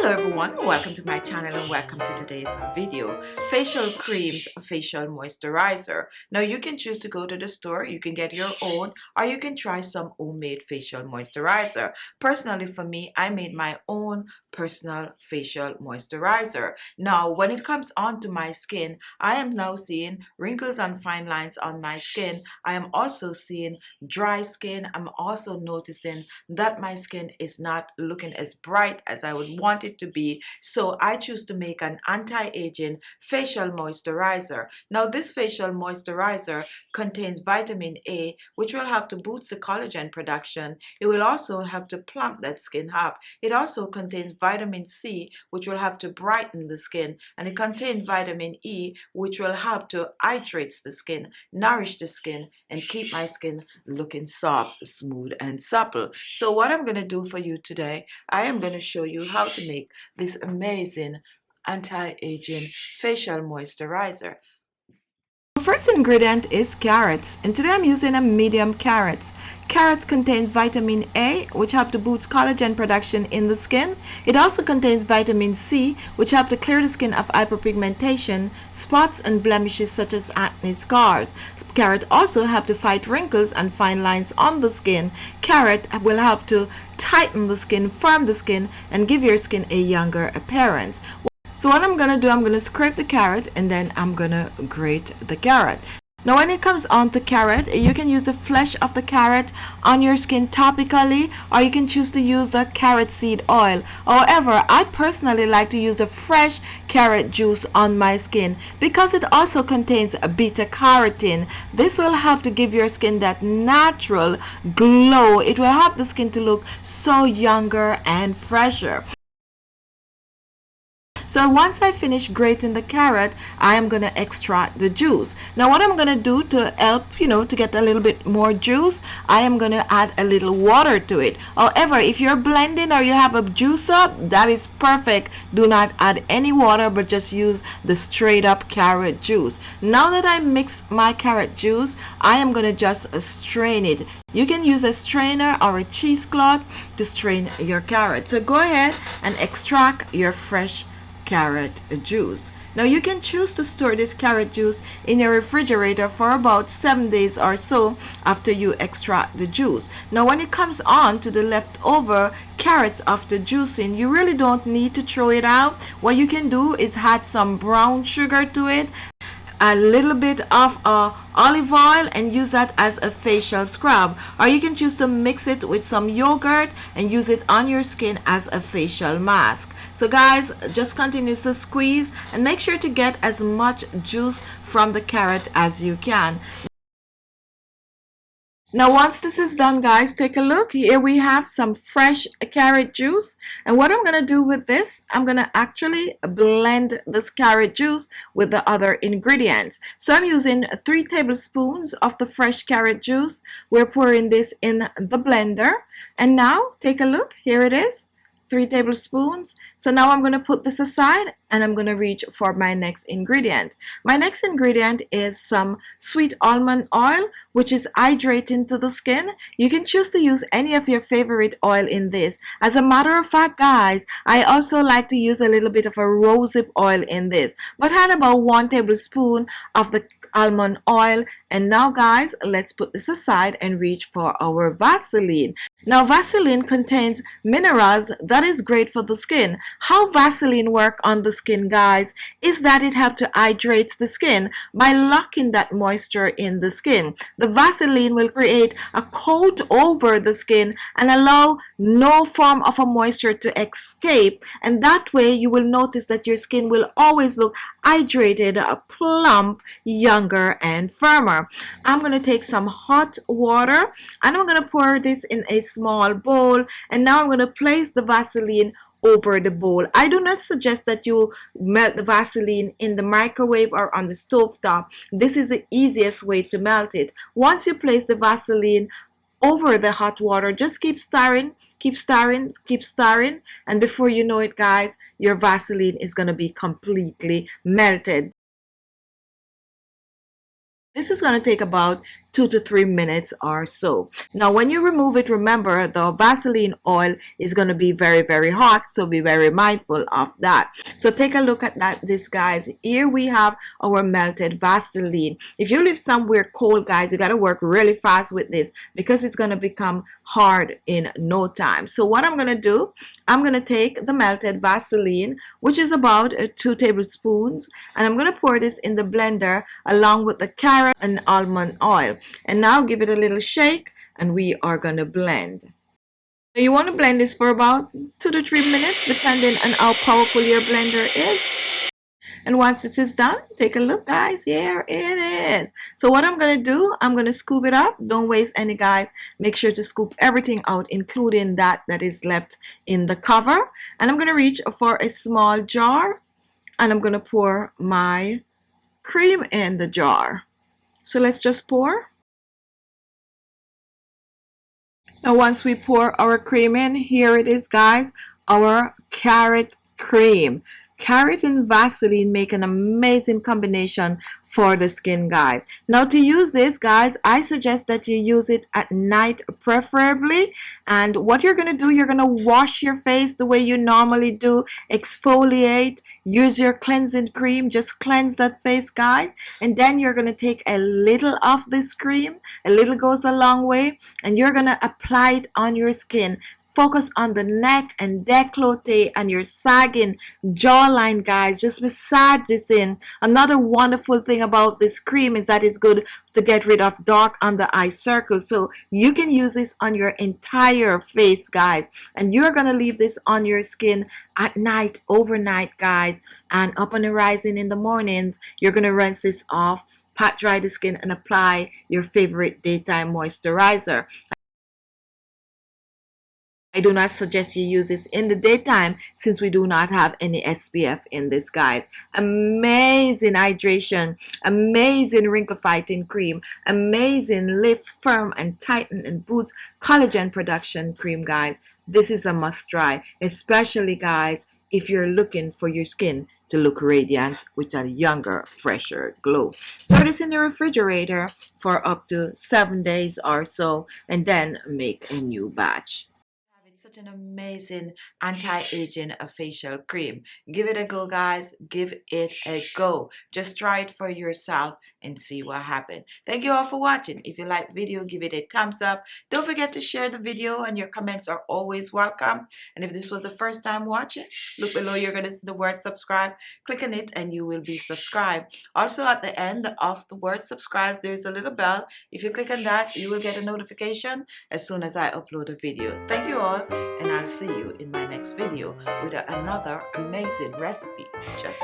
Hello everyone, welcome to my channel and welcome to today's video. Facial creams, facial moisturizer. Now you can choose to go to the store, you can get your own, or you can try some homemade facial moisturizer. Personally for me, I made my own personal facial moisturizer. Now when it comes onto my skin, I am now seeing wrinkles and fine lines on my skin. I am also seeing dry skin. I'm also noticing that my skin is not looking as bright as I would want it to be, so I choose to make an anti-aging facial moisturizer. Now this facial moisturizer contains vitamin A, which will help to boost the collagen production. It will also help to plump that skin up. It also contains vitamin C, which will help to brighten the skin, and it contains vitamin E, which will help to hydrate the skin, nourish the skin, and keep my skin looking soft, smooth, and supple. So what I'm going to do for you today, I am going to show you how to make this amazing anti-aging facial moisturizer. The first ingredient is carrots, and today I'm using a medium carrots. Carrots contains vitamin A, which helps to boost collagen production in the skin. It also contains vitamin C, which helps to clear the skin of hyperpigmentation, spots, and blemishes such as acne scars. Carrot also helps to fight wrinkles and fine lines on the skin. Carrot will help to tighten the skin, firm the skin, and give your skin a younger appearance. So what I'm going to do, I'm going to scrape the carrot and then I'm going to grate the carrot. Now when it comes on to carrot, you can use the flesh of the carrot on your skin topically, or you can choose to use the carrot seed oil. However, I personally like to use the fresh carrot juice on my skin because it also contains beta carotene. This will help to give your skin that natural glow. It will help the skin to look so younger and fresher. So once I finish grating the carrot, I am going to extract the juice. Now what I'm going to do to help, to get a little bit more juice, I am going to add a little water to it. However, if you're blending or you have a juicer, that is perfect. Do not add any water, but just use the straight up carrot juice. Now that I mix my carrot juice, I am going to just strain it. You can use a strainer or a cheesecloth to strain your carrot. So go ahead and extract your fresh carrot juice. Now you can choose to store this carrot juice in your refrigerator for about 7 days or so after you extract the juice. Now when it comes on to the leftover carrots after juicing, you really don't need to throw it out. What you can do is add some brown sugar to it, a little bit of olive oil, and use that as a facial scrub, or you can choose to mix it with some yogurt and use it on your skin as a facial mask. So guys, just continue to squeeze and make sure to get as much juice from the carrot as you can. Now once this is done, guys, take a look. Here we have some fresh carrot juice, and what I'm going to do with this, I'm going to actually blend this carrot juice with the other ingredients. So I'm using 3 tablespoons of the fresh carrot juice. We're pouring this in the blender, and now take a look. Here it is, 3 tablespoons. So now I'm going to put this aside and I'm going to reach for my next ingredient. My next ingredient is some sweet almond oil, which is hydrating to the skin. You can choose to use any of your favorite oil in this. As a matter of fact, guys, I also like to use a little bit of a rosehip oil in this, but add about 1 tablespoon of the almond oil. And now guys, let's put this aside and reach for our Vaseline. Now Vaseline contains minerals that is great for the skin. How Vaseline work on the skin, guys, is that it helps to hydrate the skin by locking that moisture in the skin. The Vaseline will create a coat over the skin and allow no form of a moisture to escape, and that way you will notice that your skin will always look hydrated, plump, younger, and firmer. I'm going to take some hot water and I'm going to pour this in a small bowl, and now I'm going to place the Vaseline over the bowl. I do not suggest that you melt the Vaseline in the microwave or on the stove top. This is the easiest way to melt it. Once you place the Vaseline over the hot water, just keep stirring, keep stirring, keep stirring, and before you know it, guys, your Vaseline is going to be completely melted. This is going to take about 2 to 3 minutes or so. Now when you remove it, remember the Vaseline oil is going to be very, very hot, so be very mindful of that. So take a look at this guys. Here we have our melted Vaseline. If you live somewhere cold, guys, you got to work really fast with this because it's going to become hard in no time. So what I'm going to do, I'm going to take the melted Vaseline, which is about 2 tablespoons, and I'm going to pour this in the blender along with the carrot and almond oil, and now give it a little shake, and we are going to blend. You want to blend this for about 2 to 3 minutes depending on how powerful your blender is. And once this is done, take a look, guys. Here it is. So what I'm going to do, I'm going to scoop it up. Don't waste any, guys. Make sure to scoop everything out, including that is left in the cover. And I'm going to reach for a small jar, and I'm going to pour my cream in the jar. So let's just pour. Now once we pour our cream in, here it is, guys, our carrot cream. Carrot and Vaseline make an amazing combination for the skin, guys. Now to use this, guys, I suggest that you use it at night preferably. And what you're going to do, you're going to wash your face the way you normally do, exfoliate, use your cleansing cream, just cleanse that face, guys. And then you're going to take a little of this cream, a little goes a long way, and you're going to apply it on your skin. Focus on the neck and décolleté and your sagging jawline, guys. Just massage this in. Another wonderful thing about this cream is that it's good to get rid of dark under eye circles. So you can use this on your entire face, guys. And you're going to leave this on your skin at night, overnight, guys. And up on the rising in the mornings, you're going to rinse this off, pat dry the skin, and apply your favorite daytime moisturizer. I do not suggest you use this in the daytime since we do not have any SPF in this, guys. Amazing hydration, amazing wrinkle fighting cream, amazing lift, firm and tighten and boosts collagen production cream, guys. This is a must try, especially, guys, if you're looking for your skin to look radiant with a younger, fresher glow. Store this in the refrigerator for up to 7 days or so, and then make a new batch. Such an amazing anti-aging facial cream. Give it a go, guys. Give it a go. Just try it for yourself and see what happens. Thank you all for watching. If you like the video, give it a thumbs up. Don't forget to share the video, and your comments are always welcome. And if this was the first time watching, look below. You're going to see the word subscribe. Click on it and you will be subscribed. Also at the end of the word subscribe, there's a little bell. If you click on that, you will get a notification as soon as I upload a video. Thank you all, and I'll see you in my next video with another amazing recipe just